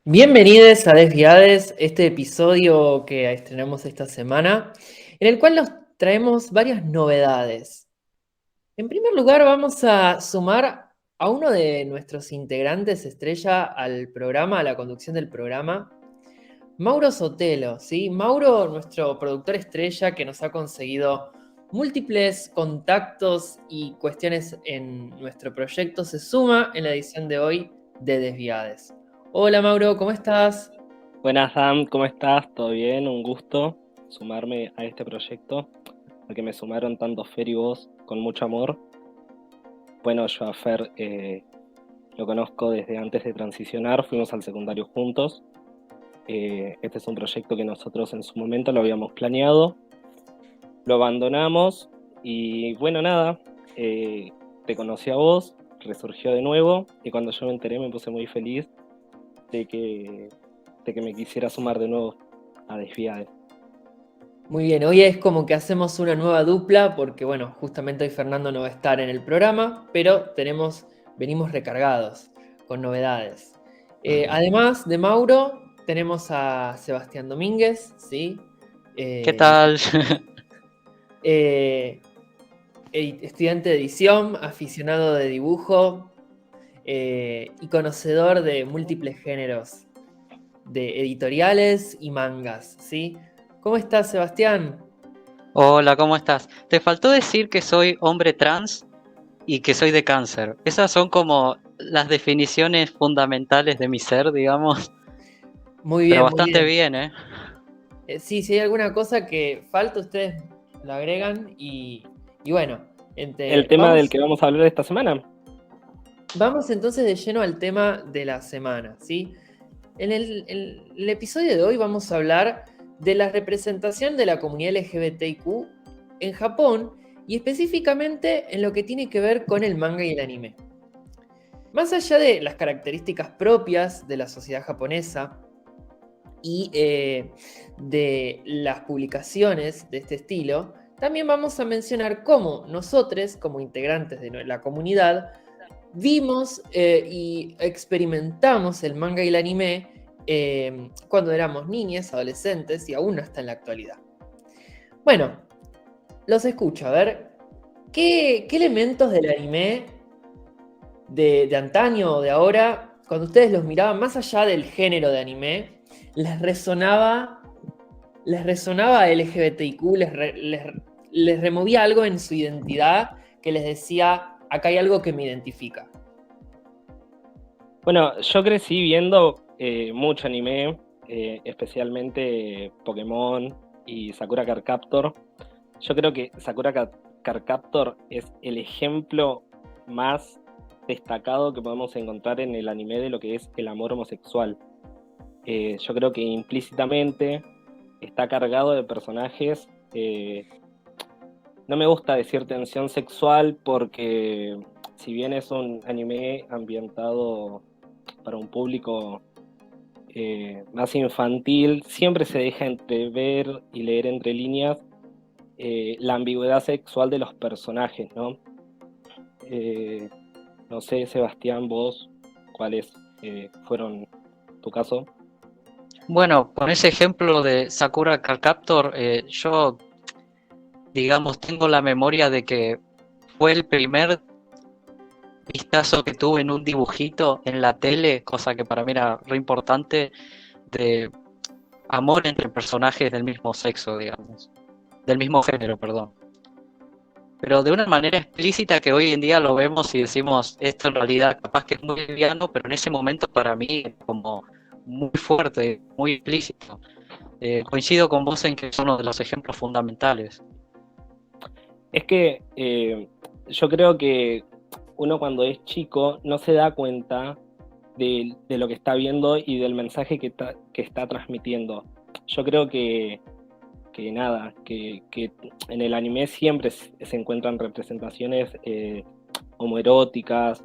Bienvenidos a Desviades, este episodio que estrenamos esta semana, en el cual nos traemos varias novedades. En primer lugar, vamos a sumar a uno de nuestros integrantes estrella al programa, a la conducción del programa, Mauro Sotelo, ¿sí? Mauro, nuestro productor estrella que nos ha conseguido múltiples contactos y cuestiones en nuestro proyecto, se suma en la edición de hoy de Desviades. Hola Mauro, ¿cómo estás? Buenas, Dan, ¿cómo estás? ¿Todo bien? Un gusto sumarme a este proyecto, al que me sumaron tanto Fer y vos con mucho amor. Bueno, yo a Fer lo conozco desde antes de transicionar, fuimos al secundario juntos. Este es un proyecto que nosotros en su momento lo habíamos planeado, lo abandonamos y bueno, nada, te conocí a vos, resurgió de nuevo y cuando yo me enteré me puse muy feliz de que, de que me quisiera sumar de nuevo a Desviades. Muy bien, hoy es como que hacemos una nueva dupla porque, bueno, justamente hoy Fernando no va a estar en el programa, pero venimos recargados con novedades. Además de Mauro, tenemos a Sebastián Domínguez, ¿sí? ¿Qué Eh, tal? eh, Estudiante de edición, aficionado de dibujo y conocedor de múltiples géneros, de editoriales y mangas, ¿sí? ¿Cómo estás, Sebastián? Hola, ¿cómo estás? Te faltó decir que soy hombre trans y que soy de cáncer. Esas son como las definiciones fundamentales de mi ser, digamos, Muy pero bien, muy bastante bien. bien, ¿eh? Sí, si hay alguna cosa que falta, ustedes lo agregan y bueno, El tema del que vamos a hablar esta semana. vamos entonces de lleno al tema de la semana, ¿sí? En el episodio de hoy vamos a hablar de la representación de la comunidad LGBTIQ en Japón y específicamente en lo que tiene que ver con el manga y el anime. Más allá de las características propias de la sociedad japonesa, y de las publicaciones de este estilo, también vamos a mencionar cómo nosotros, como integrantes de la comunidad, vimos y experimentamos el manga y el anime cuando éramos niñas, adolescentes y aún hasta en la actualidad. Bueno, los escucho, a ver, ¿qué elementos del anime de antaño o de ahora, cuando ustedes los miraban más allá del género de anime, les resonaba, les resonaba LGBTIQ, les removía algo en su identidad que les decía, acá hay algo que me identifica? Bueno, yo crecí viendo mucho anime, especialmente Pokémon y Sakura Card Captor. Yo creo que Card Captor es el ejemplo más destacado que podemos encontrar en el anime de lo que es el amor homosexual. Yo creo que implícitamente está cargado de personajes. No me gusta decir tensión sexual porque si bien es un anime ambientado para un público más infantil, siempre se deja entrever y leer entre líneas la ambigüedad sexual de los personajes, ¿no? Eh, no sé, Sebastián, vos, ¿cuáles fueron tu caso? Bueno, con ese ejemplo de Sakura Card Captor, yo, digamos, tengo la memoria de que fue el primer vistazo que tuve en un dibujito en la tele, cosa que para mí era re importante, de amor entre personajes del mismo sexo, digamos, del mismo género, perdón. Pero de una manera explícita que hoy en día lo vemos y decimos, esto en realidad capaz que es muy liviano, pero en ese momento para mí como muy fuerte, muy explícito. Coincido con vos en que es uno de los ejemplos fundamentales. Es que yo creo que uno cuando es chico no se da cuenta de lo que está viendo y del mensaje que está transmitiendo. Yo creo que nada, que en el anime siempre se encuentran representaciones homoeróticas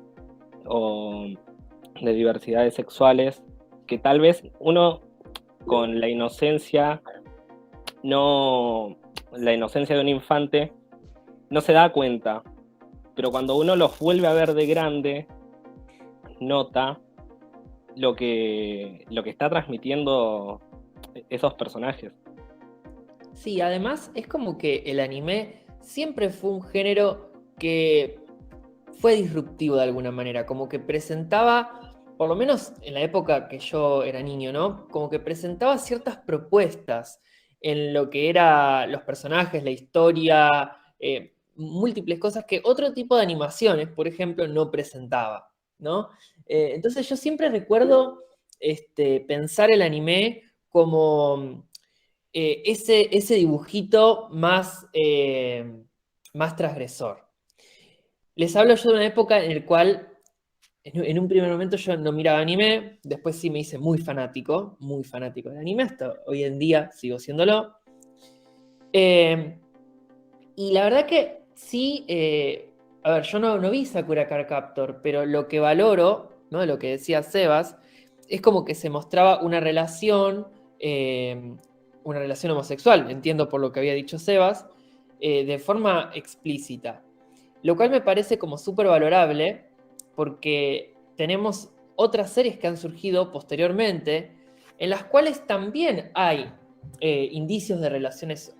o de diversidades sexuales que tal vez uno con la inocencia, no, la inocencia de un infante, no se da cuenta, pero cuando uno los vuelve a ver de grande, nota lo que está transmitiendo esos personajes. Sí, además es como que el anime siempre fue un género que fue disruptivo de alguna manera, como que presentaba, por lo menos en la época que yo era niño, ¿no? Como que presentaba ciertas propuestas en lo que eran los personajes, la historia, múltiples cosas que otro tipo de animaciones, por ejemplo, no presentaba, ¿no? Entonces yo siempre recuerdo pensar el anime como ese dibujito más transgresor. Les hablo yo de una época en la cual, en un primer momento yo no miraba anime, después sí me hice muy fanático del anime, hasta hoy en día sigo siéndolo. Eh, y la verdad que sí, a ver, yo no vi Sakura Card Captor, pero lo que valoro, ¿no? Lo que decía Sebas, es como que se mostraba una relación homosexual, entiendo por lo que había dicho Sebas, de forma explícita. Lo cual me parece como súper valorable porque tenemos otras series que han surgido posteriormente en las cuales también hay indicios de relaciones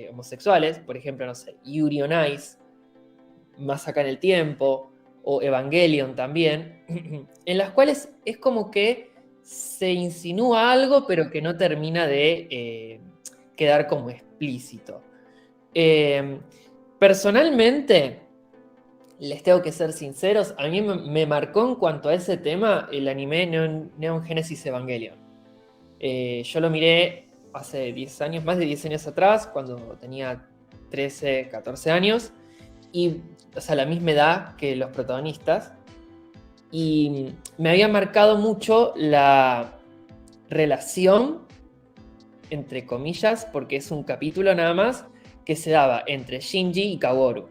homosexuales, por ejemplo, no sé, Yuri on Ice, Más acá en el tiempo, o Evangelion también, en las cuales es como que se insinúa algo pero que no termina de quedar como explícito. Eh, Personalmente, les tengo que ser sinceros, a mí me marcó en cuanto a ese tema el anime Neon Genesis Evangelion. Yo lo miré hace 10 años, más de 10 años atrás, cuando tenía 13, 14 años, y, o sea, la misma edad que los protagonistas, y me había marcado mucho la relación, entre comillas, porque es un capítulo nada más, que se daba entre Shinji y Kaworu,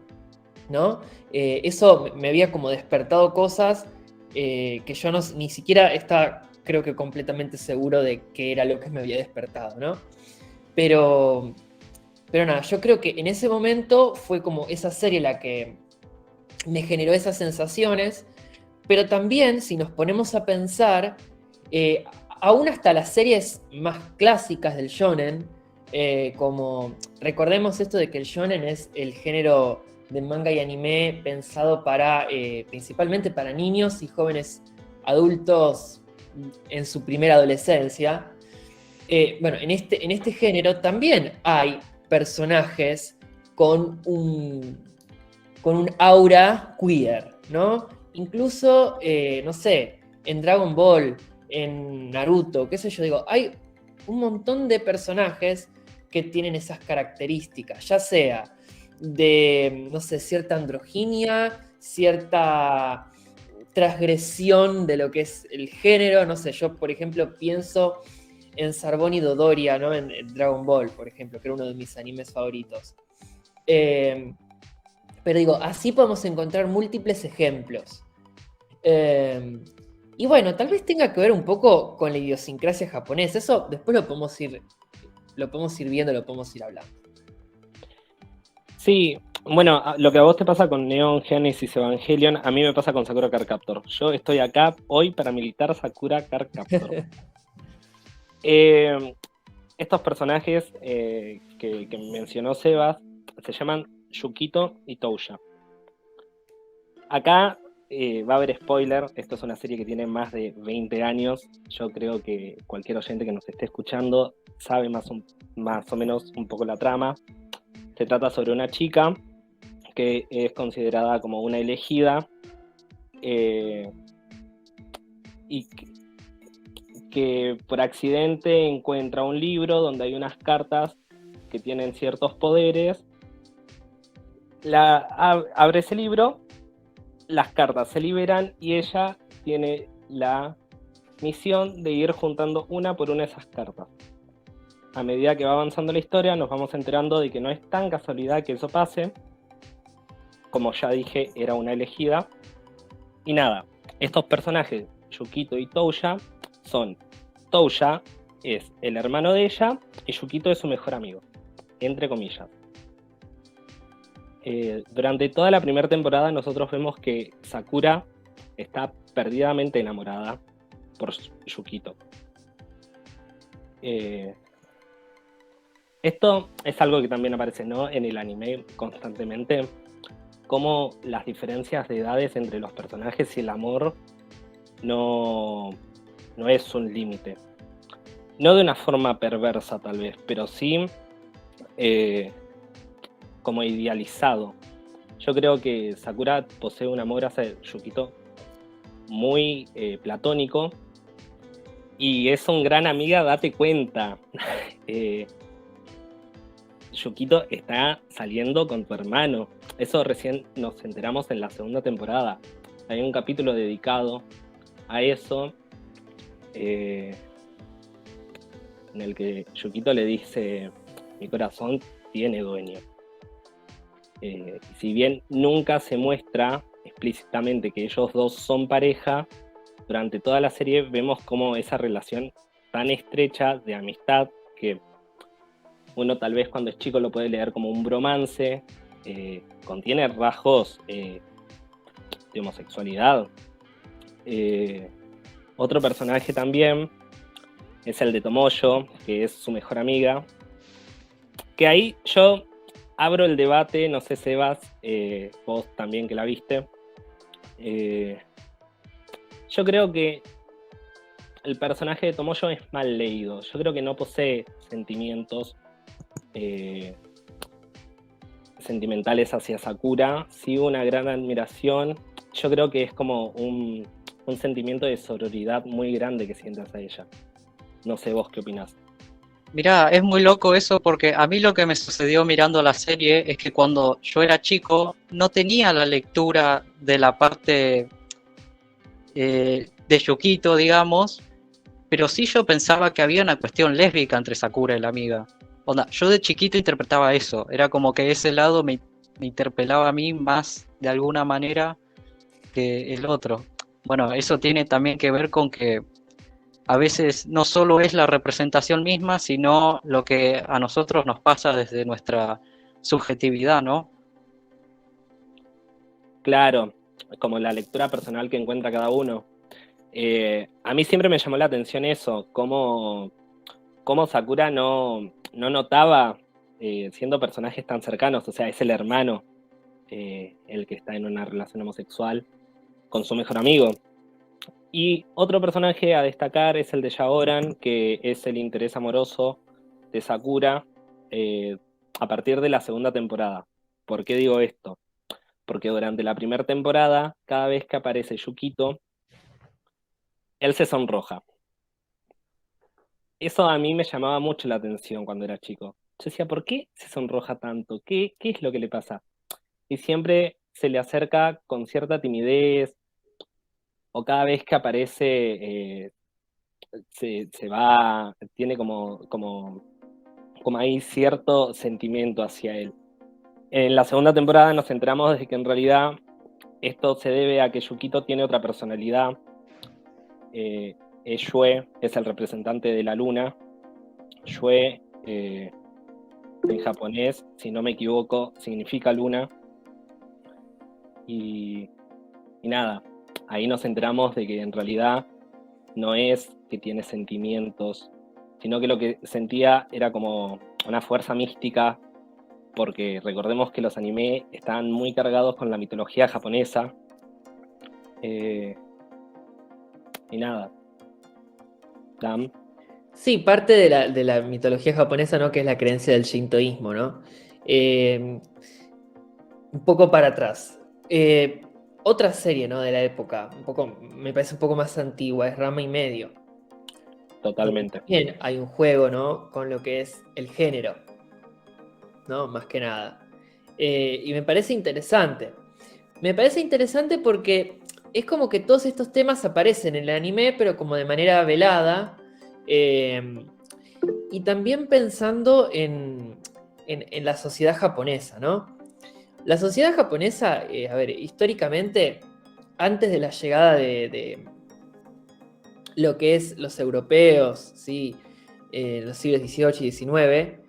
¿no? Eso me había como despertado cosas que yo ni siquiera estaba, creo que completamente seguro de qué era lo que me había despertado, ¿no? Pero, pero nada, yo creo que en ese momento fue como esa serie la que me generó esas sensaciones, pero también si nos ponemos a pensar, aún hasta las series más clásicas del shonen, como recordemos esto de que el shonen es el género de manga y anime pensado principalmente para niños y jóvenes adultos en su primera adolescencia. Bueno, en este género también hay personajes con un aura queer, ¿no? Incluso, no sé, en Dragon Ball, en Naruto, qué sé yo, digo, hay un montón de personajes que tienen esas características, ya sea de, no sé, cierta androginia, cierta transgresión de lo que es el género, no sé, yo por ejemplo pienso en Sarbón y Dodoria, ¿no? En Dragon Ball, por ejemplo, que era uno de mis animes favoritos. Pero digo, así podemos encontrar múltiples ejemplos. Y bueno, tal vez tenga que ver un poco con la idiosincrasia japonesa. Eso después lo podemos ir viendo, lo podemos ir hablando. Sí, bueno, lo que a vos te pasa con Neon Genesis Evangelion, a mí me pasa con Sakura Card Captor. Yo estoy acá hoy para militar Sakura Card Captor. Estos personajes que mencionó Sebas se llaman Yukito y Touya. Acá va a haber spoiler, esto es una serie que tiene más de 20 años, yo creo que cualquier oyente que nos esté escuchando sabe más o menos un poco la trama. Se trata sobre una chica que es considerada como una elegida y que por accidente encuentra un libro donde hay unas cartas que tienen ciertos poderes. Abre ese libro, las cartas se liberan y ella tiene la misión de ir juntando una por una esas cartas. A medida que va avanzando la historia nos vamos enterando de que no es tan casualidad que eso pase. Como ya dije, era una elegida. Y nada, estos personajes, Yukito y Touya, Touya es el hermano de ella y Yukito es su mejor amigo, entre comillas. Durante toda la primera temporada nosotros vemos que Sakura está perdidamente enamorada por Yukito. Esto es algo que también aparece, ¿no?, en el anime constantemente, como las diferencias de edades entre los personajes y el amor no es un límite. No de una forma perversa tal vez, pero sí como idealizado. Yo creo que Sakura posee un amor hacia Yukito muy platónico, y es un gran amiga, date cuenta. Yukito está saliendo con tu hermano. Eso recién nos enteramos en la segunda temporada. Hay un capítulo dedicado a eso, en el que Yukito le dice: mi corazón tiene dueño. Si bien nunca se muestra explícitamente que ellos dos son pareja, durante toda la serie vemos como esa relación tan estrecha de amistad, que uno tal vez cuando es chico lo puede leer como un bromance, contiene rasgos de homosexualidad. Otro personaje también es el de Tomoyo, que es su mejor amiga, que ahí yo abro el debate, no sé, Sebas, vos también que la viste. Yo creo que el personaje de Tomoyo es mal leído. Yo creo que no posee sentimientos sentimentales hacia Sakura, sí una gran admiración. Yo creo que es como un sentimiento de sororidad muy grande que siente hacia ella. No sé vos qué opinás. Mirá, es muy loco eso porque a mí lo que me sucedió mirando la serie es que cuando yo era chico no tenía la lectura de la parte de Yukito, digamos, pero sí yo pensaba que había una cuestión lésbica entre Sakura y la amiga. Onda, yo de chiquito interpretaba eso, era como que ese lado me interpelaba a mí más de alguna manera que el otro. Bueno, eso tiene también que ver con que a veces no solo es la representación misma, sino lo que a nosotros nos pasa desde nuestra subjetividad, ¿no? Claro, como la lectura personal que encuentra cada uno. A mí siempre me llamó la atención eso, cómo Sakura no notaba, siendo personajes tan cercanos, o sea, es el hermano, el que está en una relación homosexual con su mejor amigo. Y otro personaje a destacar es el de Yaoran, que es el interés amoroso de Sakura a partir de la segunda temporada. ¿Por qué digo esto? Porque durante la primera temporada, cada vez que aparece Yukito, él se sonroja. Eso a mí me llamaba mucho la atención cuando era chico. Yo decía, ¿por qué se sonroja tanto? ¿Qué es lo que le pasa? Y siempre se le acerca con cierta timidez, o cada vez que aparece se va, tiene como hay cierto sentimiento hacia él. En la segunda temporada nos enteramos de que en realidad esto se debe a que Yukito tiene otra personalidad. Es Yue, es el representante de la luna. Yue, en japonés, si no me equivoco, significa luna. Y nada, ahí nos enteramos de que en realidad no es que tiene sentimientos, sino que lo que sentía era como una fuerza mística, porque recordemos que los anime están muy cargados con la mitología japonesa. Y nada. Dam. Sí, parte de la mitología japonesa, ¿no? Que es la creencia del shintoísmo, ¿no? Un poco para atrás. Otra serie, ¿no? De la época, me parece un poco más antigua, es Rama y Medio. Totalmente. Bien, hay un juego, ¿no? Con lo que es el género, ¿no? Más que nada. Y me parece interesante. Me parece interesante porque es como que todos estos temas aparecen en el anime, pero como de manera velada. Y también pensando en la sociedad japonesa, ¿no? La sociedad japonesa, a ver, históricamente, antes de la llegada de lo que es los europeos, ¿sí? Los siglos XVIII y XIX,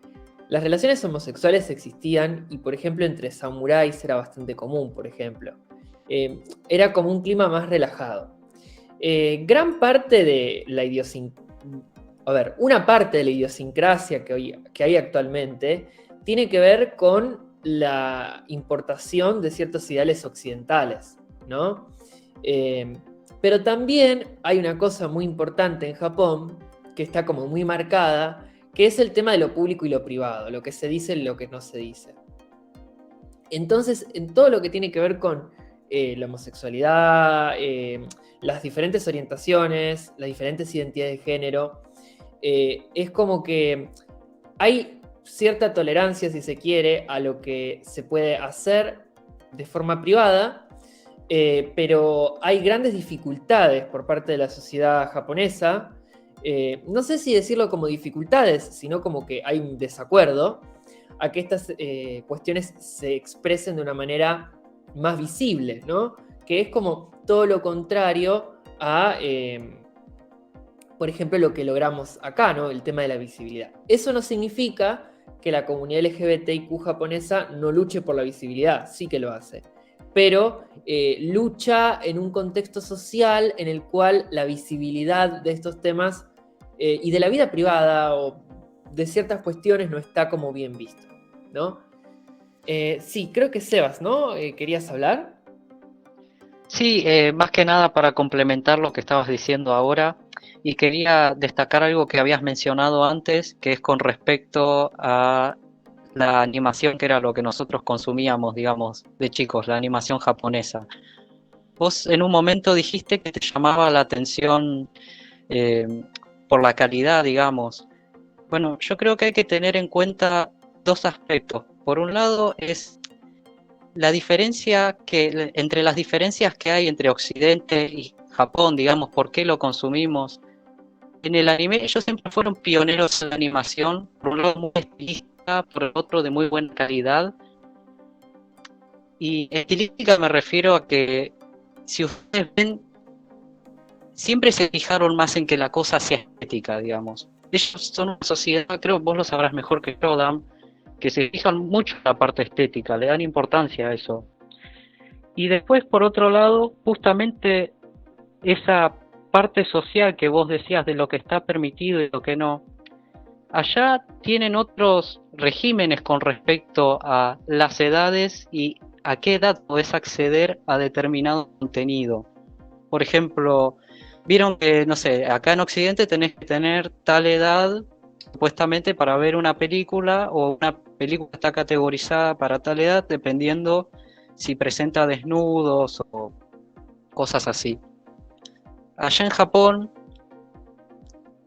las relaciones homosexuales existían y, por ejemplo, entre samuráis era bastante común, por ejemplo. Era como un clima más relajado. Gran parte de la una parte de la idiosincrasia que hay actualmente tiene que ver con la importación de ciertos ideales occidentales, ¿no? Pero también hay una cosa muy importante en Japón, que está como muy marcada, que es el tema de lo público y lo privado, lo que se dice y lo que no se dice. Entonces, en todo lo que tiene que ver con la homosexualidad, las diferentes orientaciones, las diferentes identidades de género, es como que hay cierta tolerancia, si se quiere, a lo que se puede hacer de forma privada, pero hay grandes dificultades por parte de la sociedad japonesa. No sé si decirlo como dificultades, sino como que hay un desacuerdo a que estas cuestiones se expresen de una manera más visible, ¿no? Que es como todo lo contrario a, por ejemplo, lo que logramos acá, ¿no? El tema de la visibilidad. Eso no significa que la comunidad LGBTIQ japonesa no luche por la visibilidad, sí que lo hace, pero lucha en un contexto social en el cual la visibilidad de estos temas y de la vida privada o de ciertas cuestiones no está como bien visto, ¿no? Sí, creo que Sebas, ¿no? ¿Querías hablar? Sí, más que nada para complementar lo que estabas diciendo ahora, y quería destacar algo que habías mencionado antes, que es con respecto a la animación, que era lo que nosotros consumíamos, digamos, de chicos, la animación japonesa. Vos en un momento dijiste que te llamaba la atención eh, por la calidad, digamos. Bueno, yo creo que hay que tener en cuenta dos aspectos. Por un lado es la diferencia entre las diferencias que hay entre Occidente y Japón, digamos, por qué lo consumimos. En el anime ellos siempre fueron pioneros en la animación, por un lado muy estilística, por el otro de muy buena calidad. Y estilística me refiero a que si ustedes ven, siempre se fijaron más en que la cosa sea estética, digamos. Ellos son una sociedad, creo que vos lo sabrás mejor que yo, Dan, que se fijan mucho en la parte estética, le dan importancia a eso. Y después, por otro lado, justamente esa parte social que vos decías de lo que está permitido y lo que no, allá tienen otros regímenes con respecto a las edades y a qué edad podés acceder a determinado contenido. Por ejemplo, vieron que, no sé, acá en Occidente tenés que tener tal edad supuestamente para ver una película, o una película está categorizada para tal edad dependiendo si presenta desnudos o cosas así. Allá en Japón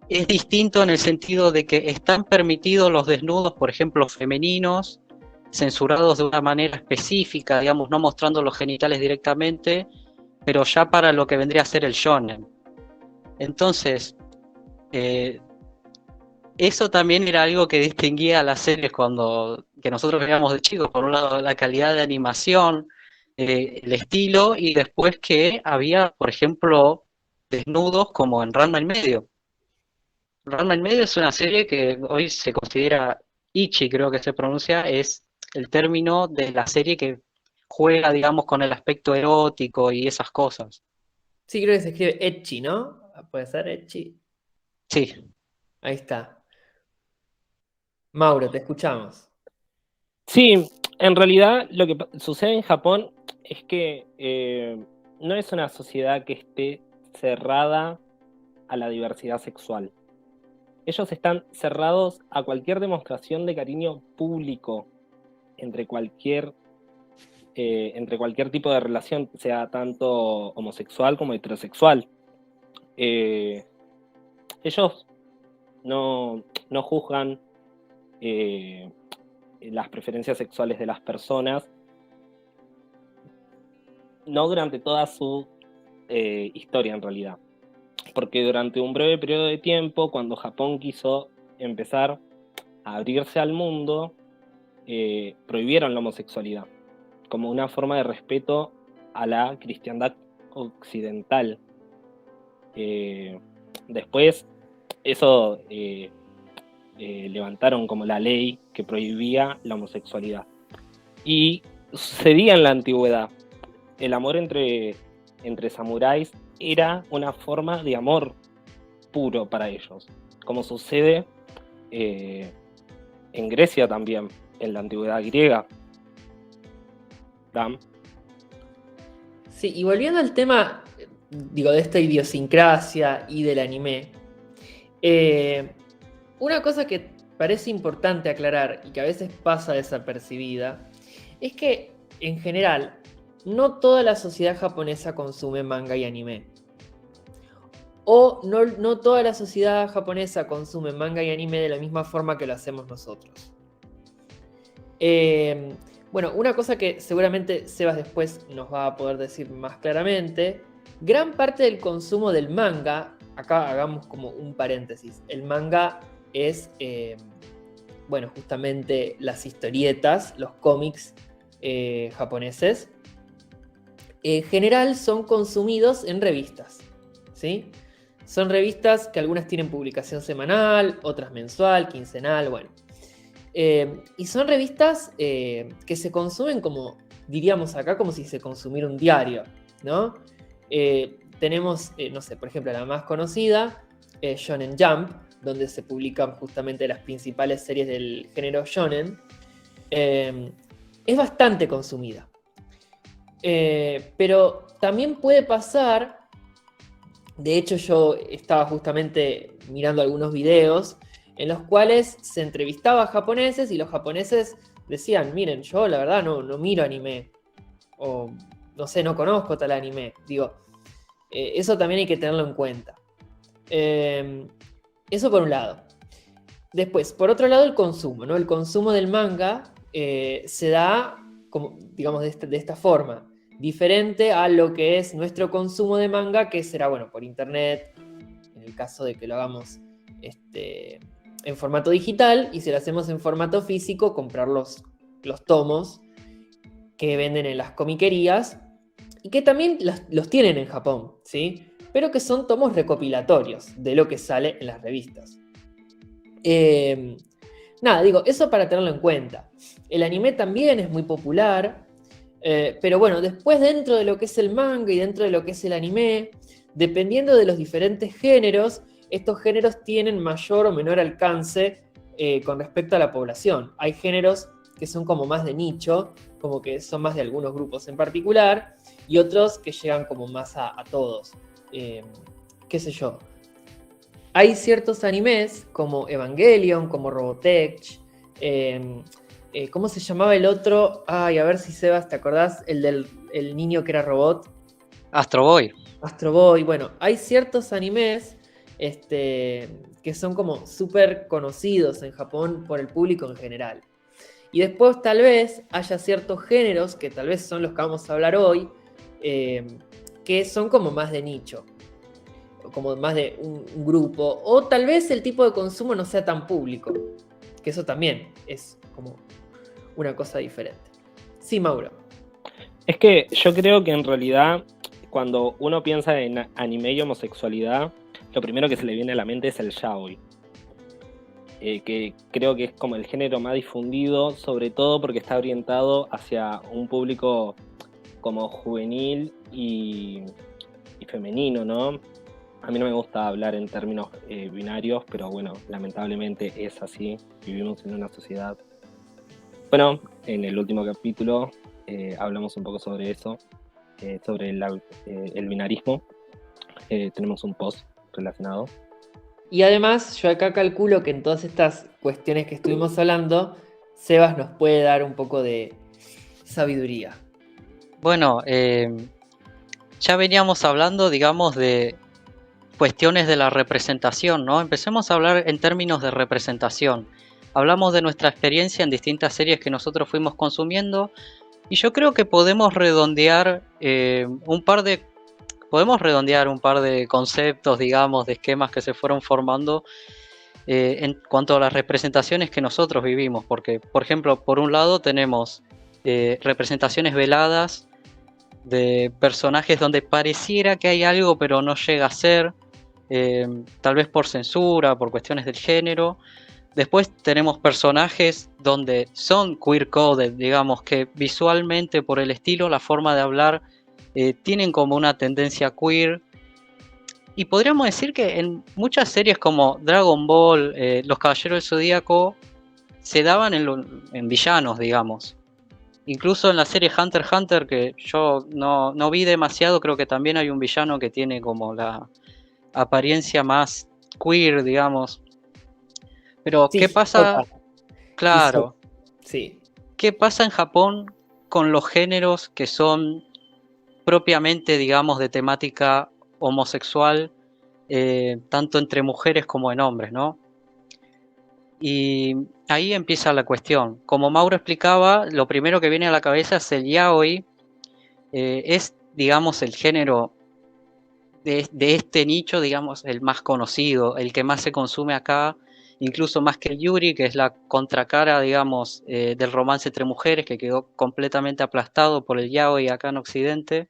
es distinto en el sentido de que están permitidos los desnudos, por ejemplo, femeninos, censurados de una manera específica, digamos, no mostrando los genitales directamente, pero ya para lo que vendría a ser el shonen. Entonces, eso también era algo que distinguía a las series que nosotros veíamos de chicos. Por un lado, la calidad de animación, el estilo, y después que había, por ejemplo, desnudos como en Ranma en Medio. Ranma en Medio es una serie que hoy se considera Ichi, creo que se pronuncia, es el término de la serie que juega, digamos, con el aspecto erótico y esas cosas. Sí, creo que se escribe ecchi, ¿no? ¿Puede ser ecchi? Sí. Ahí está. Mauro, te escuchamos. Sí, en realidad lo que sucede en Japón es que no es una sociedad que esté cerrada a la diversidad sexual. Ellos están cerrados a cualquier demostración de cariño público entre cualquier tipo de relación, sea tanto homosexual como heterosexual. Ellos no juzgan las preferencias sexuales de las personas, no durante toda su historia en realidad, porque durante un breve periodo de tiempo, cuando Japón quiso empezar a abrirse al mundo, prohibieron la homosexualidad como una forma de respeto a la cristiandad occidental. Después eso levantaron como la ley que prohibía la homosexualidad. Y sucedía en la antigüedad. El amor entre entre samuráis era una forma de amor puro para ellos, como sucede en Grecia también, en la antigüedad griega. ¿Dan? Sí, y volviendo al tema, digo, de esta idiosincrasia y del anime, una cosa que parece importante aclarar y que a veces pasa desapercibida, es que en general no toda la sociedad japonesa consume manga y anime. O no toda la sociedad japonesa consume manga y anime de la misma forma que lo hacemos nosotros. Bueno, una cosa que seguramente Sebas después nos va a poder decir más claramente, gran parte del consumo del manga, acá hagamos como un paréntesis, el manga es, bueno, justamente las historietas, los cómics japoneses, en general son consumidos en revistas, ¿sí? Son revistas que algunas tienen publicación semanal, otras mensual, quincenal, bueno. Y son revistas que se consumen como, diríamos acá, como si se consumiera un diario, ¿no? Tenemos, no sé, por ejemplo, la más conocida, Shonen Jump, donde se publican justamente las principales series del género shonen. Es bastante consumida. Pero también puede pasar, de hecho yo estaba justamente mirando algunos videos en los cuales se entrevistaba a japoneses y los japoneses decían, miren, yo la verdad no miro anime, o no sé, no conozco tal anime. Digo, eso también hay que tenerlo en cuenta. Eso por un lado. Después, por otro lado, el consumo, ¿no? El consumo del manga se da, como, digamos, de esta forma, diferente a lo que es nuestro consumo de manga, que será, bueno, por internet, en el caso de que lo hagamos en formato digital, y si lo hacemos en formato físico, comprar los tomos que venden en las comiquerías y que también los tienen en Japón, ¿sí? Pero que son tomos recopilatorios de lo que sale en las revistas. Nada, digo, eso para tenerlo en cuenta. El anime también es muy popular, pero bueno, después dentro de lo que es el manga y dentro de lo que es el anime, dependiendo de los diferentes géneros, estos géneros tienen mayor o menor alcance con respecto a la población. Hay géneros que son como más de nicho, como que son más de algunos grupos en particular, y otros que llegan como más a todos. Qué sé yo. Hay ciertos animes como Evangelion, como Robotech, ¿cómo se llamaba el otro? Ay, a ver si Sebas, ¿te acordás? El niño que era robot. Astro Boy. Astro Boy. Bueno, hay ciertos animes que son como súper conocidos en Japón por el público en general. Y después tal vez haya ciertos géneros, que tal vez son los que vamos a hablar hoy, que son como más de nicho, como más de un grupo, o tal vez el tipo de consumo no sea tan público, que eso también es como una cosa diferente. Sí, Mauro. Es que yo creo que en realidad cuando uno piensa en anime y homosexualidad, lo primero que se le viene a la mente es el yaoi, que creo que es como el género más difundido, sobre todo porque está orientado hacia un público como juvenil y femenino, ¿no? A mí no me gusta hablar en términos binarios, pero bueno, lamentablemente es así. Vivimos en una sociedad. Bueno, en el último capítulo hablamos un poco sobre eso, sobre el binarismo. Tenemos un post relacionado. Y además, yo acá calculo que en todas estas cuestiones que estuvimos hablando, Sebas nos puede dar un poco de sabiduría. Bueno, ya veníamos hablando, digamos, de cuestiones de la representación, ¿no? Empecemos a hablar en términos de representación. Hablamos de nuestra experiencia en distintas series que nosotros fuimos consumiendo y yo creo que podemos redondear un par de conceptos, digamos, de esquemas que se fueron formando en cuanto a las representaciones que nosotros vivimos, porque, por ejemplo, por un lado tenemos representaciones veladas de personajes donde pareciera que hay algo pero no llega a ser, tal vez por censura, por cuestiones del género. Después tenemos personajes donde son queer coded, digamos que visualmente por el estilo, la forma de hablar tienen como una tendencia queer. Y podríamos decir que en muchas series como Dragon Ball, Los Caballeros del Zodíaco, se daban en villanos, digamos. Incluso en la serie Hunter x Hunter, que yo no vi demasiado, creo que también hay un villano que tiene como la apariencia más queer, digamos. Pero, Sí, ¿qué pasa? Hisoka. Claro, Sí. ¿qué pasa en Japón con los géneros que son propiamente, digamos, de temática homosexual, tanto entre mujeres como en hombres, ¿no? Y ahí empieza la cuestión. Como Mauro explicaba, lo primero que viene a la cabeza es el yaoi. Es, digamos, el género de este nicho, digamos, el más conocido, el que más se consume acá, incluso más que el yuri, que es la contracara, digamos, del romance entre mujeres, que quedó completamente aplastado por el yaoi acá en Occidente.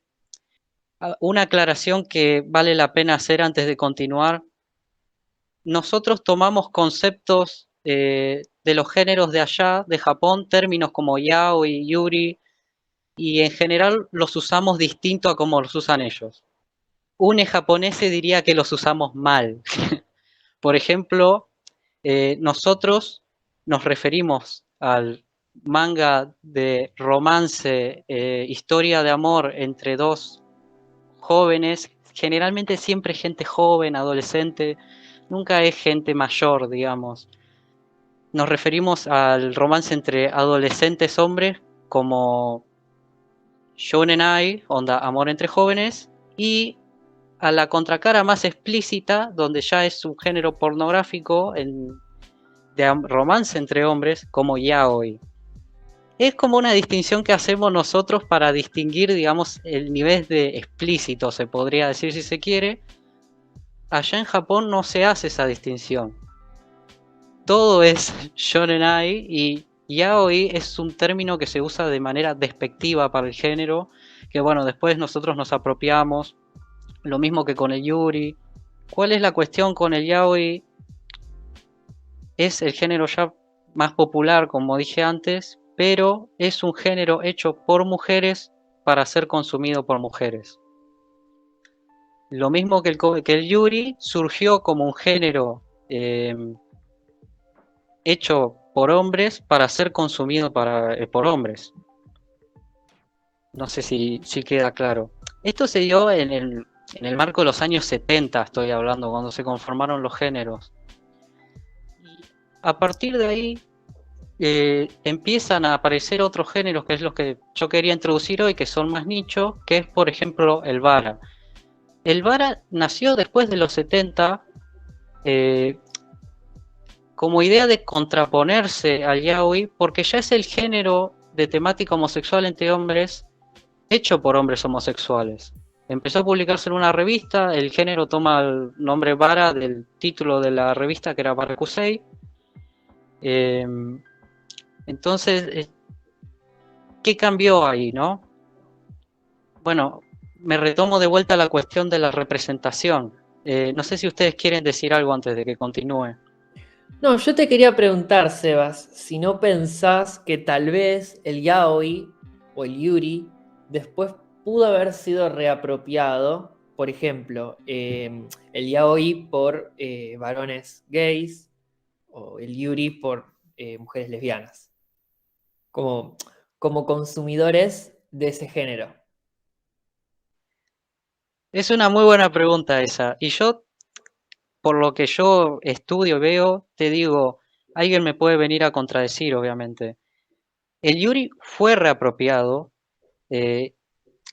Una aclaración que vale la pena hacer antes de continuar. Nosotros tomamos conceptos de los géneros de allá, de Japón, términos como yaoi, yuri, y en general los usamos distinto a como los usan ellos. Un japonés diría que los usamos mal. Por ejemplo, nosotros nos referimos al manga de romance, historia de amor entre dos jóvenes, generalmente siempre gente joven, adolescente, nunca es gente mayor, digamos. Nos referimos al romance entre adolescentes hombres como Shonen Ai, onda amor entre jóvenes, y a la contracara más explícita, donde ya es un género pornográfico de romance entre hombres, como yaoi. Es como una distinción que hacemos nosotros para distinguir, digamos, el nivel de explícito, se podría decir si se quiere. Allá en Japón no se hace esa distinción. Todo es shonen ai y yaoi es un término que se usa de manera despectiva para el género, que bueno, después nosotros nos apropiamos, lo mismo que con el yuri. ¿Cuál es la cuestión con el yaoi? Es el género ya más popular, como dije antes, pero es un género hecho por mujeres para ser consumido por mujeres. Lo mismo que el yuri surgió como un género hecho por hombres para ser consumido por hombres. No sé si queda claro. Esto se dio en el marco de los años 70, estoy hablando, cuando se conformaron los géneros. Y a partir de ahí empiezan a aparecer otros géneros, que es los que yo quería introducir hoy, que son más nicho, que es por ejemplo el vara. El vara nació después de los 70 como idea de contraponerse al yaoi, porque ya es el género de temática homosexual entre hombres hecho por hombres homosexuales. Empezó a publicarse en una revista, el género toma el nombre vara del título de la revista, que era Barakusei. Entonces, ¿qué cambió ahí, no? Bueno, me retomo de vuelta a la cuestión de la representación. No sé si ustedes quieren decir algo antes de que continúe. No, yo te quería preguntar, Sebas, si no pensás que tal vez el yaoi o el yuri después pudo haber sido reapropiado, por ejemplo, el yaoi por varones gays o el yuri por mujeres lesbianas, como, como consumidores de ese género. Es una muy buena pregunta esa. Y yo, por lo que yo estudio y veo, te digo, alguien me puede venir a contradecir, obviamente. El yuri fue reapropiado, eh,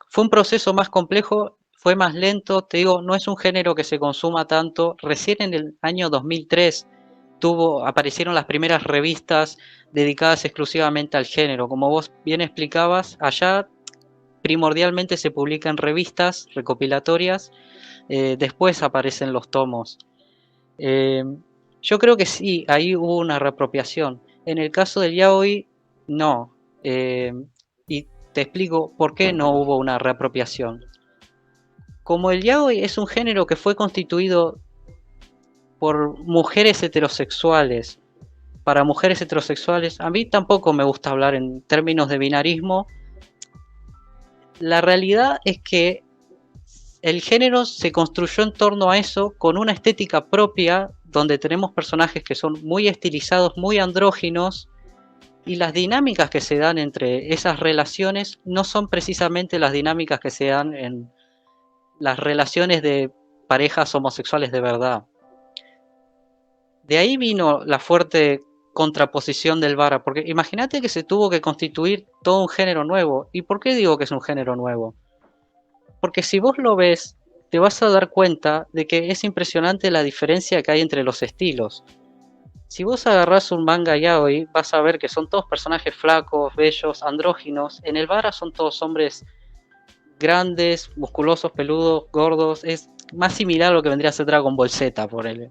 fue un proceso más complejo, fue más lento, te digo, no es un género que se consuma tanto. Recién en el año 2003 aparecieron las primeras revistas dedicadas exclusivamente al género. Como vos bien explicabas, allá primordialmente se publican revistas recopilatorias, después aparecen los tomos. Yo creo que sí, ahí hubo una reapropiación. En el caso del yaoi, no. Y te explico por qué no hubo una reapropiación. Como el yaoi es un género que fue constituido por mujeres heterosexuales, para mujeres heterosexuales, a mí tampoco me gusta hablar en términos de binarismo. la realidad es que el género se construyó en torno a eso con una estética propia, donde tenemos personajes que son muy estilizados, muy andróginos, y las dinámicas que se dan entre esas relaciones no son precisamente las dinámicas que se dan en las relaciones de parejas homosexuales de verdad. De ahí vino la fuerte contraposición del vara, porque imagínate que se tuvo que constituir todo un género nuevo. ¿Y por qué digo que es un género nuevo? Porque si vos lo ves, te vas a dar cuenta de que es impresionante la diferencia que hay entre los estilos. Si vos agarrás un manga yaoi, vas a ver que son todos personajes flacos, bellos, andróginos. En el vara son todos hombres grandes, musculosos, peludos, gordos. Es más similar a lo que vendría a ser Dragon Ball Z, por él.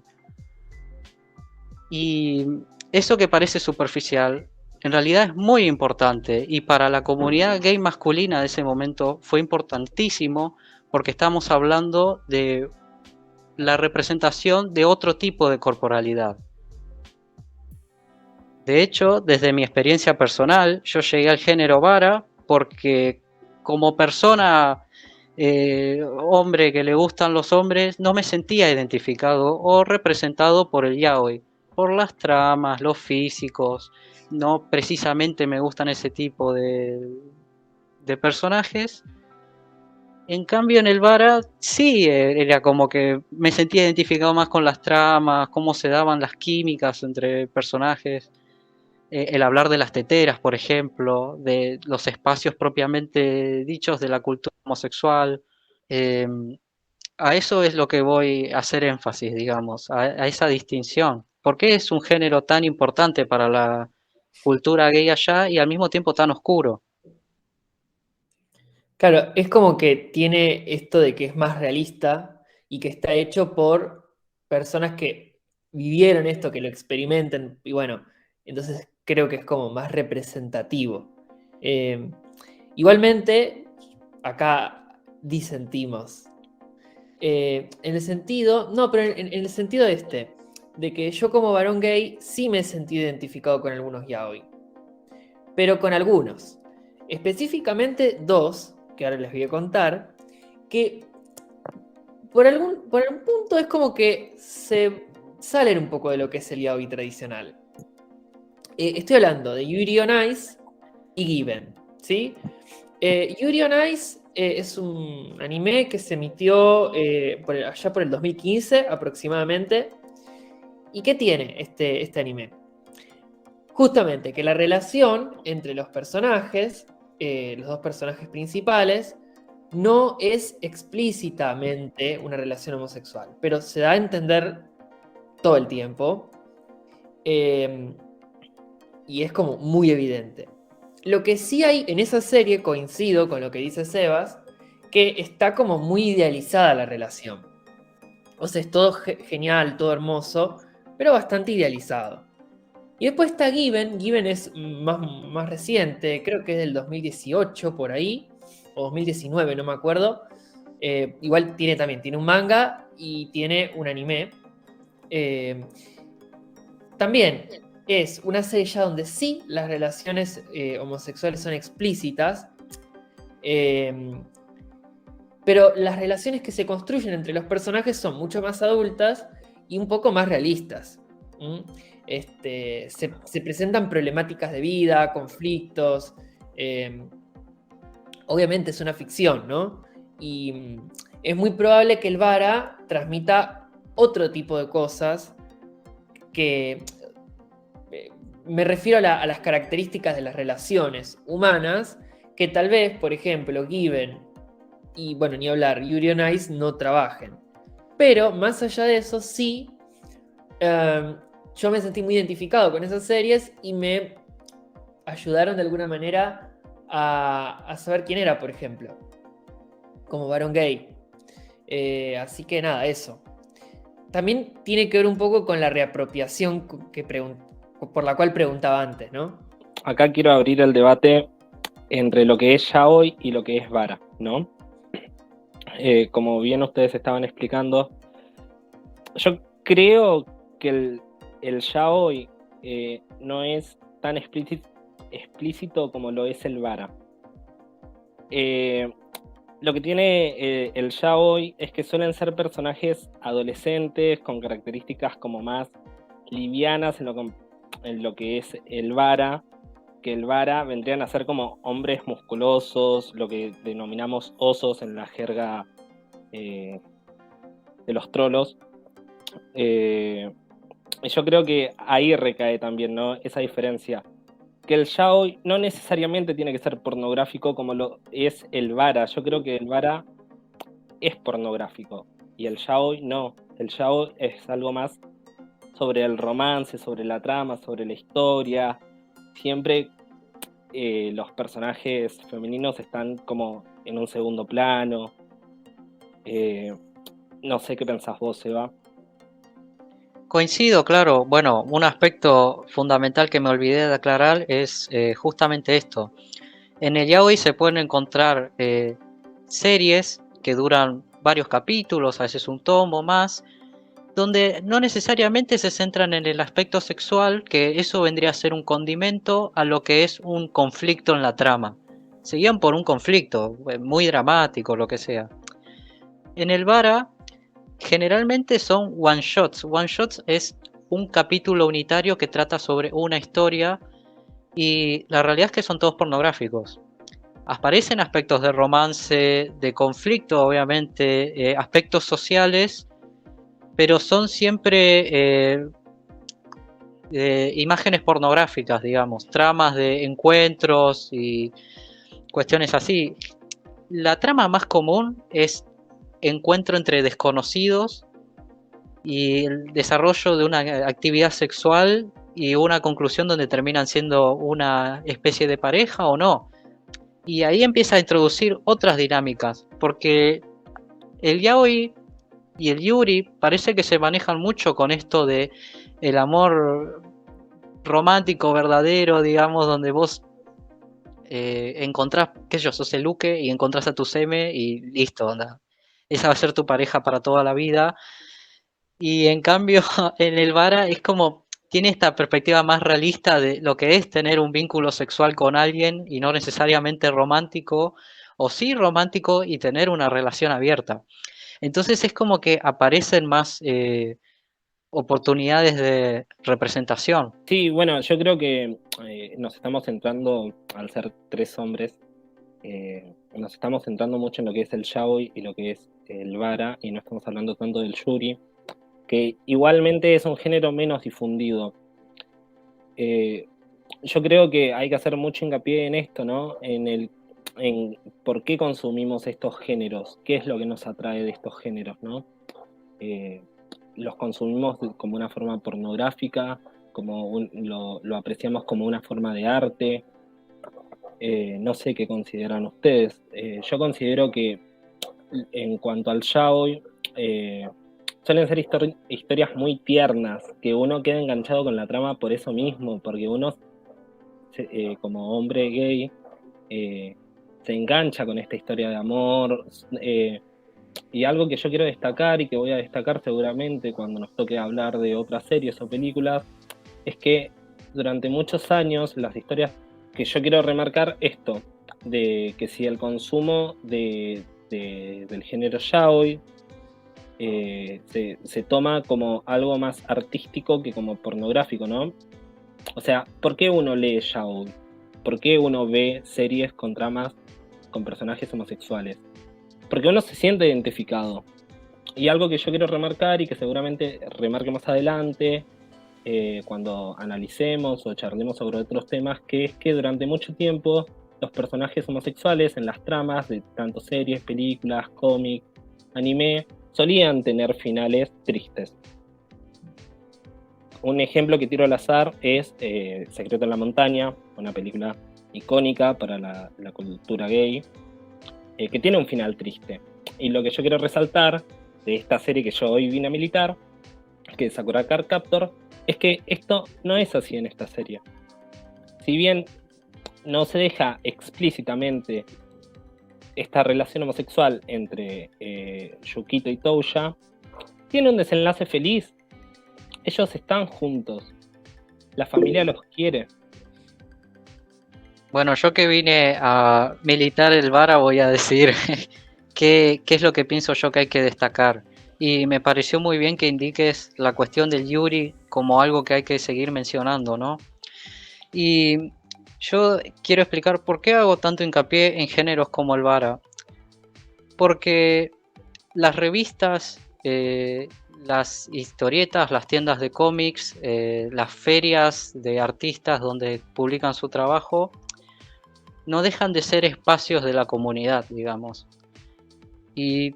Y eso que parece superficial, en realidad es muy importante. Y para la comunidad gay masculina de ese momento fue importantísimo, porque estamos hablando de la representación de otro tipo de corporalidad. De hecho, desde mi experiencia personal, yo llegué al género vara porque como persona, hombre que le gustan los hombres, no me sentía identificado o representado por el yaoi, por las tramas, los físicos. No precisamente me gustan ese tipo de personajes. En cambio, en el vara sí, era como que me sentía identificado más con las tramas, cómo se daban las químicas entre personajes. El hablar de las teteras, por ejemplo, de los espacios propiamente dichos de la cultura homosexual. eh, a eso es lo que voy a hacer énfasis, digamos, a esa distinción. ¿Por qué es un género tan importante para la cultura gay allá y al mismo tiempo tan oscuro? Claro, es como que tiene esto de que es más realista y que está hecho por personas que vivieron esto, que lo experimenten, y bueno, entonces creo que es como más representativo. Eh, Igualmente, acá disentimos. En el sentido, no, pero en el sentido de que yo como varón gay sí me he sentido identificado con algunos yaoi, pero con algunos. Específicamente dos, que ahora les voy a contar, que por algún punto es como que se salen un poco de lo que es el yaoi tradicional. Estoy hablando de Yuri on Ice y Given, ¿sí? Yuri on Ice es un anime que se emitió allá por el 2015 aproximadamente. ¿Y qué tiene este anime? Justamente que la relación entre los personajes, los dos personajes principales, no es explícitamente una relación homosexual, pero se da a entender todo el tiempo y es como muy evidente. Lo que sí hay en esa serie, coincido con lo que dice Sebas, que está como muy idealizada la relación. O sea, es todo genial, todo hermoso, pero bastante idealizado. Y después está Given. Given es más reciente, creo que es del 2018 por ahí, o 2019, no me acuerdo. Igual tiene un manga y tiene un anime. También es una serie ya donde sí las relaciones homosexuales son explícitas, pero las relaciones que se construyen entre los personajes son mucho más adultas y un poco más realistas. Se presentan problemáticas de vida, conflictos. Obviamente es una ficción, ¿no? Y es muy probable que el vara transmita otro tipo de cosas que me refiero a las características de las relaciones humanas que tal vez, por ejemplo, Given y, bueno, ni hablar, Yuri on Ice no trabajen. Pero más allá de eso, sí, yo me sentí muy identificado con esas series y me ayudaron de alguna manera a saber quién era, por ejemplo, como varón gay. Así que nada, eso. También tiene que ver un poco con la reapropiación por la cual preguntaba antes, ¿no? Acá quiero abrir el debate entre lo que es yaoi y lo que es vara, ¿no? Como bien ustedes estaban explicando, yo creo que el yaoi no es tan explícito como lo es el vara. Lo que tiene el yaoi es que suelen ser personajes adolescentes con características como más livianas en lo que es el vara, que el vara vendrían a ser como hombres musculosos, lo que denominamos osos en la jerga de los trolos. Yo creo que ahí recae también, ¿no?, esa diferencia. Que el yaoi no necesariamente tiene que ser pornográfico como lo es el vara. Yo creo que el vara es pornográfico y el yaoi no. El yaoi es algo más sobre el romance, sobre la trama, sobre la historia. Siempre los personajes femeninos están como en un segundo plano. No sé qué pensás vos, Seba. Coincido, claro. Bueno, un aspecto fundamental que me olvidé de aclarar es justamente esto. En el yaoi se pueden encontrar series que duran varios capítulos, a veces un tomo más, donde no necesariamente se centran en el aspecto sexual, que eso vendría a ser un condimento a lo que es un conflicto en la trama. Se guían por un conflicto muy dramático, lo que sea. En el vara generalmente son one shots. One shots es un capítulo unitario que trata sobre una historia y la realidad es que son todos pornográficos. Aparecen aspectos de romance, de conflicto, obviamente, aspectos sociales, pero son siempre imágenes pornográficas, digamos, tramas de encuentros y cuestiones así. La trama más común es encuentro entre desconocidos y el desarrollo de una actividad sexual y una conclusión donde terminan siendo una especie de pareja o no. Y ahí empieza a introducir otras dinámicas, porque el yaoi y el yuri parece que se manejan mucho con esto de el amor romántico verdadero, digamos, donde vos encontrás, qué sé yo, sos el Luque y encontrás a tu Seme y listo, onda. Esa va a ser tu pareja para toda la vida. Y en cambio, en el vara es como, tiene esta perspectiva más realista de lo que es tener un vínculo sexual con alguien y no necesariamente romántico, o sí romántico y tener una relación abierta. Entonces es como que aparecen más oportunidades de representación. Sí, bueno, yo creo que nos estamos centrando, al ser tres hombres, nos estamos centrando mucho en lo que es el yaoi y lo que es el vara, y no estamos hablando tanto del yuri, que igualmente es un género menos difundido. Yo creo que hay que hacer mucho hincapié en esto, ¿no? En por qué consumimos estos géneros, qué es lo que nos atrae de estos géneros, ¿no? Los consumimos como una forma pornográfica, lo apreciamos como una forma de arte. No sé qué consideran ustedes. Yo considero que en cuanto al yaoi, suelen ser historias muy tiernas, que uno queda enganchado con la trama por eso mismo, porque uno, como hombre gay, se engancha con esta historia de amor. Y algo que yo quiero destacar y que voy a destacar seguramente cuando nos toque hablar de otras series o películas, es que durante muchos años las historias, que yo quiero remarcar esto, de que si el consumo del género yaoi se toma como algo más artístico que como pornográfico, ¿no? O sea, ¿por qué uno lee yaoi? ¿Por qué uno ve series con tramas con personajes homosexuales? Porque uno se siente identificado. Y algo que yo quiero remarcar y que seguramente remarque más adelante, cuando analicemos o charlemos sobre otros temas, que es que durante mucho tiempo los personajes homosexuales en las tramas de tanto series, películas, cómics, anime, solían tener finales tristes. Un ejemplo que tiro al azar es Secreto en la Montaña, una película icónica para la cultura gay, que tiene un final triste. Y lo que yo quiero resaltar de esta serie que yo hoy vine a militar, que es Sakura Card Captor, es que esto no es así en esta serie. Si bien no se deja explícitamente esta relación homosexual entre Yukito y Touya, tiene un desenlace feliz. Ellos están juntos. La familia los quiere. Bueno, yo que vine a militar el vara voy a decir qué es lo que pienso yo que hay que destacar. Y me pareció muy bien que indiques la cuestión del Yuri como algo que hay que seguir mencionando, ¿no? Y yo quiero explicar por qué hago tanto hincapié en géneros como el vara. Porque las revistas, las historietas, las tiendas de cómics, las ferias de artistas donde publican su trabajo, no dejan de ser espacios de la comunidad, digamos. Y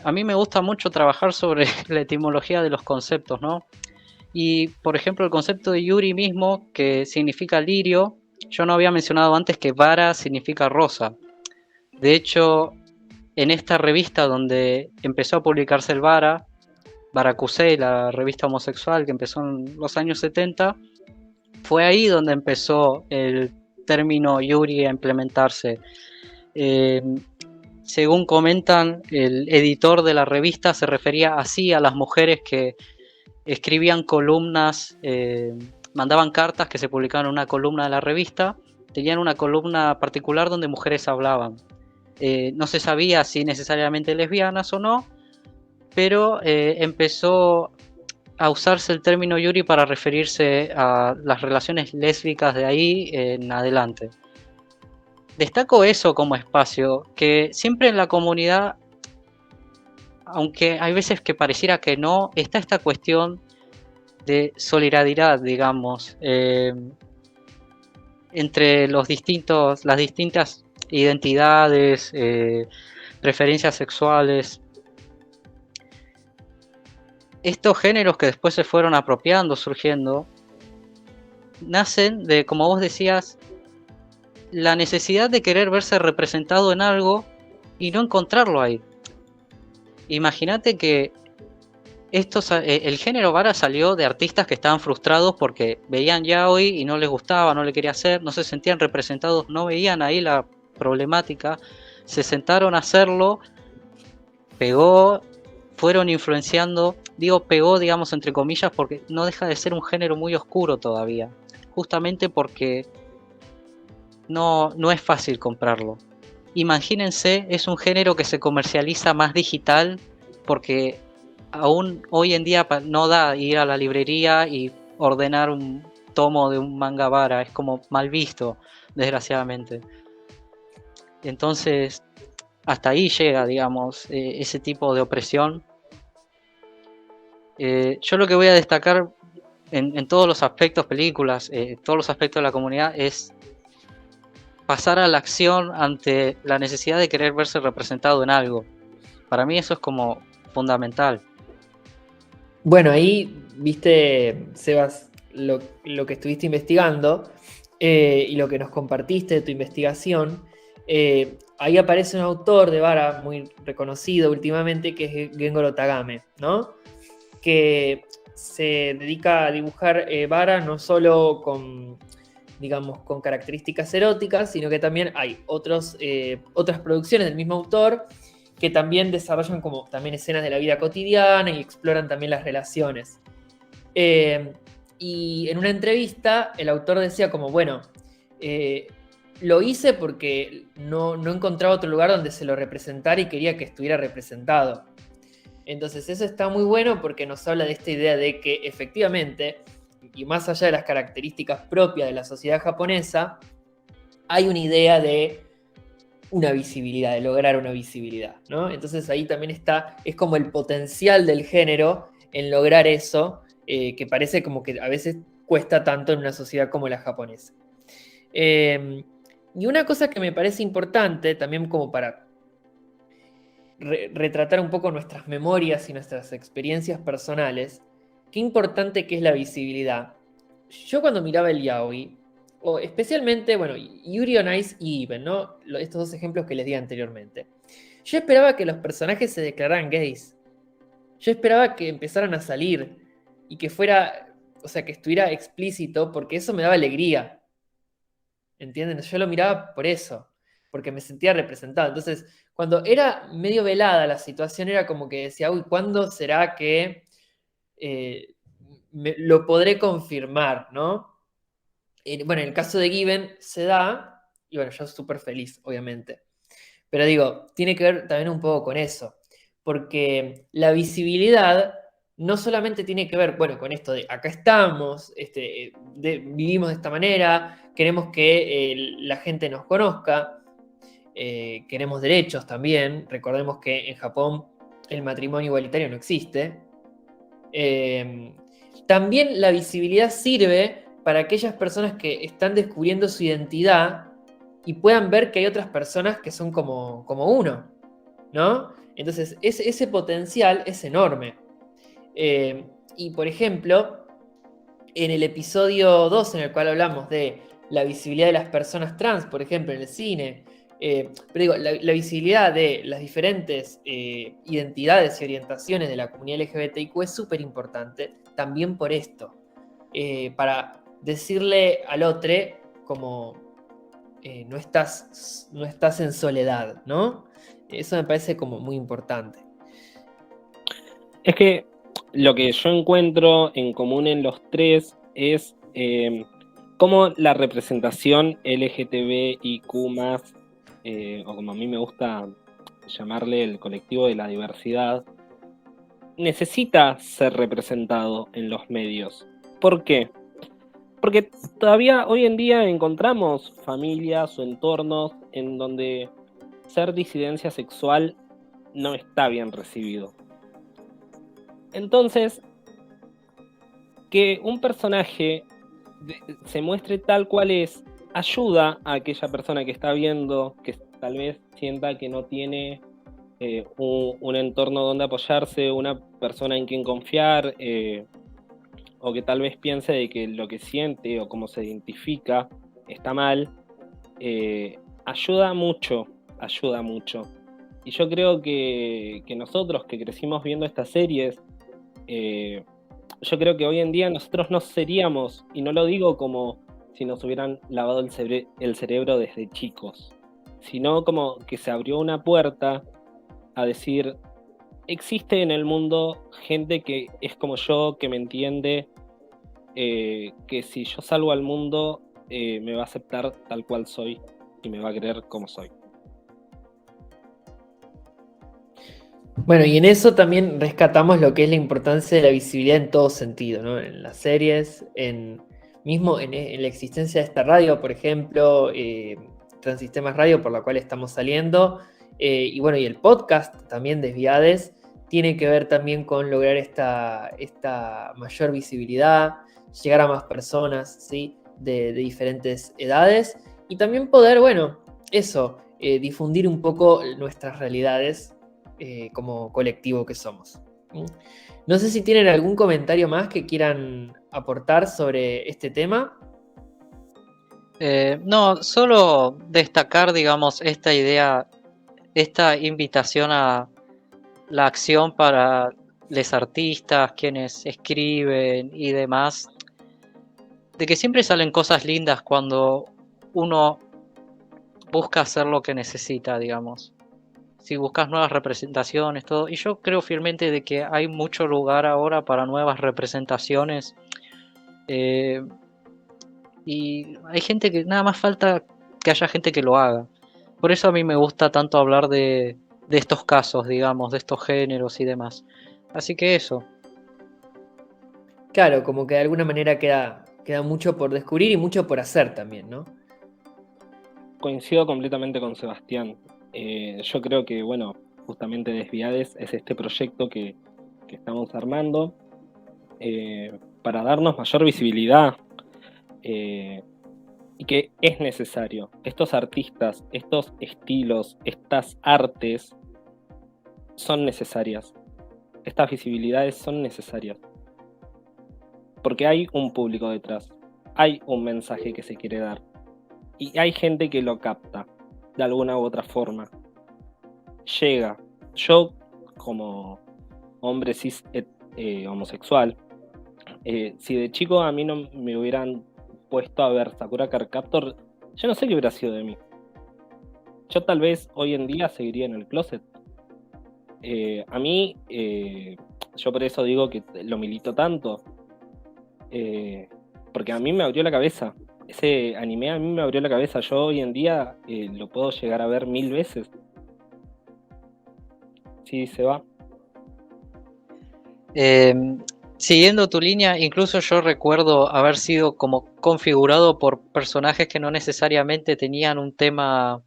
a mí me gusta mucho trabajar sobre la etimología de los conceptos, ¿no? Y, por ejemplo, el concepto de Yuri mismo, que significa lirio, yo no había mencionado antes que vara significa rosa. De hecho, en esta revista donde empezó a publicarse el vara, Varacusei, la revista homosexual que empezó en los años 70, fue ahí donde empezó el término Yuri a implementarse. Eh, Según comentan, el editor de la revista se refería así a las mujeres que escribían columnas, mandaban cartas que se publicaban en una columna de la revista, tenían una columna particular donde mujeres hablaban. No se sabía si necesariamente lesbianas o no, pero empezó a usarse el término Yuri para referirse a las relaciones lésbicas de ahí en adelante. Destaco eso como espacio, que siempre en la comunidad, aunque hay veces que pareciera que no, está esta cuestión de solidaridad, digamos, entre las distintas identidades, preferencias sexuales. Estos géneros que después se fueron apropiando, surgiendo, nacen de, como vos decías, la necesidad de querer verse representado en algo y no encontrarlo ahí. Imagínate que el género vara salió de artistas que estaban frustrados porque veían yaoi y no les gustaba, no le quería hacer, no se sentían representados, no veían ahí la problemática, se sentaron a hacerlo, pegó, fueron influenciando, digo pegó digamos entre comillas porque no deja de ser un género muy oscuro todavía, justamente porque no es fácil comprarlo. Imagínense, es un género que se comercializa más digital porque aún hoy en día no da ir a la librería y ordenar un tomo de un manga vara, es como mal visto, desgraciadamente. Entonces, hasta ahí llega, digamos, ese tipo de opresión. Yo lo que voy a destacar en todos los aspectos, películas, todos los aspectos de la comunidad, es pasar a la acción ante la necesidad de querer verse representado en algo. Para mí eso es como fundamental. Bueno, ahí viste, Sebas, lo que estuviste investigando y lo que nos compartiste de tu investigación. Ahí aparece un autor de vara muy reconocido últimamente que es Gengoro Tagame, ¿no? Que se dedica a dibujar vara no solo con, digamos, con características eróticas, sino que también hay otras producciones del mismo autor que también desarrollan como también escenas de la vida cotidiana y exploran también las relaciones. Y en una entrevista el autor decía como, bueno, lo hice porque no encontraba otro lugar donde se lo representara y quería que estuviera representado. Entonces eso está muy bueno porque nos habla de esta idea de que efectivamente, y más allá de las características propias de la sociedad japonesa, hay una idea de una visibilidad, de lograr una visibilidad, ¿no? Entonces ahí también es como el potencial del género en lograr eso, que parece como que a veces cuesta tanto en una sociedad como la japonesa. Y una cosa que me parece importante, también como para retratar un poco nuestras memorias y nuestras experiencias personales, qué importante que es la visibilidad. Yo cuando miraba el yaoi, o especialmente, bueno, Yuri on Ice y Even, ¿no? Estos dos ejemplos que les di anteriormente. Yo esperaba que los personajes se declararan gays. Yo esperaba que empezaran a salir y que fuera, o sea, que estuviera explícito, porque eso me daba alegría. ¿Entienden? Yo lo miraba por eso, porque me sentía representado. Entonces, cuando era medio velada la situación, era como que decía, uy, ¿cuándo será que lo podré confirmar, ¿no? Bueno, en el caso de Given se da, y bueno, yo súper feliz, obviamente. Pero digo, tiene que ver también un poco con eso, porque la visibilidad no solamente tiene que ver, bueno, con esto de acá estamos, vivimos de esta manera, queremos que la gente nos conozca, queremos derechos también. Recordemos que en Japón el matrimonio igualitario no existe. También la visibilidad sirve para aquellas personas que están descubriendo su identidad y puedan ver que hay otras personas que son como uno, ¿no? Entonces, ese potencial es enorme. Y, por ejemplo, en el episodio 2, en el cual hablamos de la visibilidad de las personas trans, por ejemplo, en el cine, pero digo, la visibilidad de las diferentes identidades y orientaciones de la comunidad LGBTIQ es súper importante, también por esto, para decirle al otro como no estás en soledad, ¿no? Eso me parece como muy importante. Es que lo que yo encuentro en común en los tres es cómo la representación LGTBIQ+, o como a mí me gusta llamarle el colectivo de la diversidad, necesita ser representado en los medios. ¿Por qué? Porque todavía hoy en día encontramos familias o entornos en donde ser disidencia sexual no está bien recibido. Entonces, que un personaje se muestre tal cual es, ayuda a aquella persona que está viendo, que tal vez sienta que no tiene un entorno donde apoyarse, una persona en quien confiar, o que tal vez piense de que lo que siente o cómo se identifica está mal, ayuda mucho, ayuda mucho. Y yo creo que nosotros que crecimos viendo estas series, yo creo que hoy en día nosotros no seríamos, y no lo digo como si nos hubieran lavado el cerebro desde chicos, sino como que se abrió una puerta a decir, existe en el mundo gente que es como yo, que me entiende, que si yo salgo al mundo me va a aceptar tal cual soy y me va a querer como soy. Bueno, y en eso también rescatamos lo que es la importancia de la visibilidad en todo sentido, ¿no? En las series, mismo en la existencia de esta radio, por ejemplo, Transistemas Radio, por la cual estamos saliendo, y bueno, y el podcast también Desviades, tiene que ver también con lograr esta mayor visibilidad, llegar a más personas, ¿sí? De diferentes edades, y también poder, bueno, eso, difundir un poco nuestras realidades como colectivo que somos. No sé si tienen algún comentario más que quieran aportar sobre este tema. No, solo destacar, digamos, esta idea, esta invitación a la acción para los artistas, quienes escriben y demás, de que siempre salen cosas lindas cuando uno busca hacer lo que necesita, digamos. Si buscas nuevas representaciones, todo. Y yo creo fielmente de que hay mucho lugar ahora para nuevas representaciones. Y hay gente que nada más falta que haya gente que lo haga. Por eso a mí me gusta tanto hablar de estos casos, digamos, de estos géneros y demás. Así que eso. Claro, como que de alguna manera queda mucho por descubrir y mucho por hacer también, ¿no? Coincido completamente con Sebastián. Yo creo que, bueno, justamente Desviades es este proyecto que estamos armando para darnos mayor visibilidad y que es necesario. Estos artistas, estos estilos, estas artes son necesarias. Estas visibilidades son necesarias. Porque hay un público detrás, hay un mensaje que se quiere dar y hay gente que lo capta de alguna u otra forma. Llega. Yo, como hombre cis homosexual, si de chico a mí no me hubieran puesto a ver Sakura Card Captor, yo no sé qué hubiera sido de mí. Yo tal vez hoy en día seguiría en el closet. A mí, yo por eso digo que lo milito tanto, porque a mí me abrió la cabeza. ese anime a mí me abrió la cabeza. Yo hoy en día lo puedo llegar a ver 1000 veces. Sí, se va. Siguiendo tu línea, incluso yo recuerdo haber sido como configurado por personajes que no necesariamente tenían un tema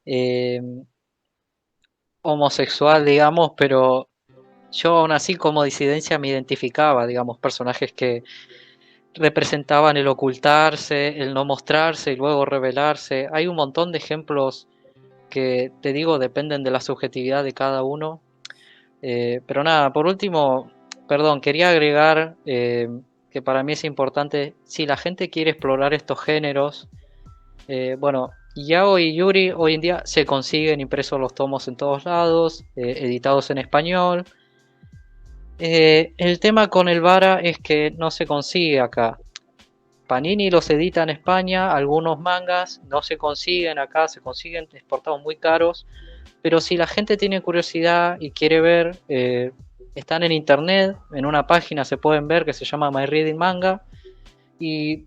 eh, homosexual, digamos, pero yo aún así como disidencia me identificaba, digamos, personajes que representaban el ocultarse, el no mostrarse y luego revelarse. Hay un montón de ejemplos que, te digo, dependen de la subjetividad de cada uno. Pero nada, por último, perdón, quería agregar que para mí es importante, si la gente quiere explorar estos géneros, bueno, Yao y Yuri hoy en día se consiguen impresos los tomos en todos lados, editados en español. El tema con el Vara es que no se consigue acá. Panini los edita en España, algunos mangas no se consiguen acá, se consiguen exportados muy caros, pero si la gente tiene curiosidad y quiere ver, están en internet, en una página se pueden ver que se llama My Reading Manga, y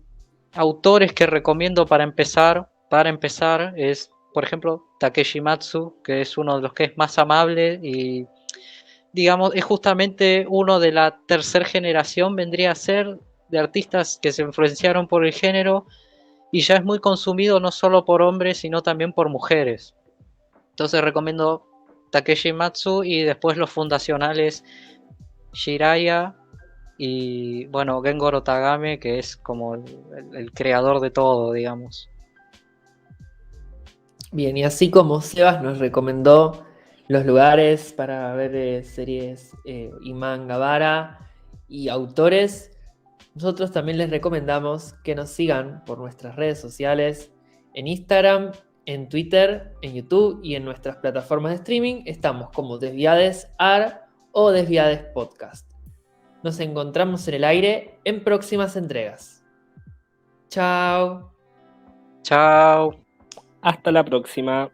autores que recomiendo para empezar es, por ejemplo, Takeshi Matsu, que es uno de los que es más amable y digamos, es justamente uno de la tercera generación, vendría a ser, de artistas que se influenciaron por el género y ya es muy consumido no solo por hombres, sino también por mujeres. Entonces recomiendo Takeshi Matsu y después los fundacionales Shiraya y, bueno, Gengoro Tagame, que es como el creador de todo, digamos. Bien, y así como Sebas nos recomendó los lugares para ver series y manga vara y autores, nosotros también les recomendamos que nos sigan por nuestras redes sociales, en Instagram, en Twitter, en YouTube y en nuestras plataformas de streaming. Estamos como Desviades AR o Desviades Podcast. Nos encontramos en el aire en próximas entregas. Chao. Chao. Hasta la próxima.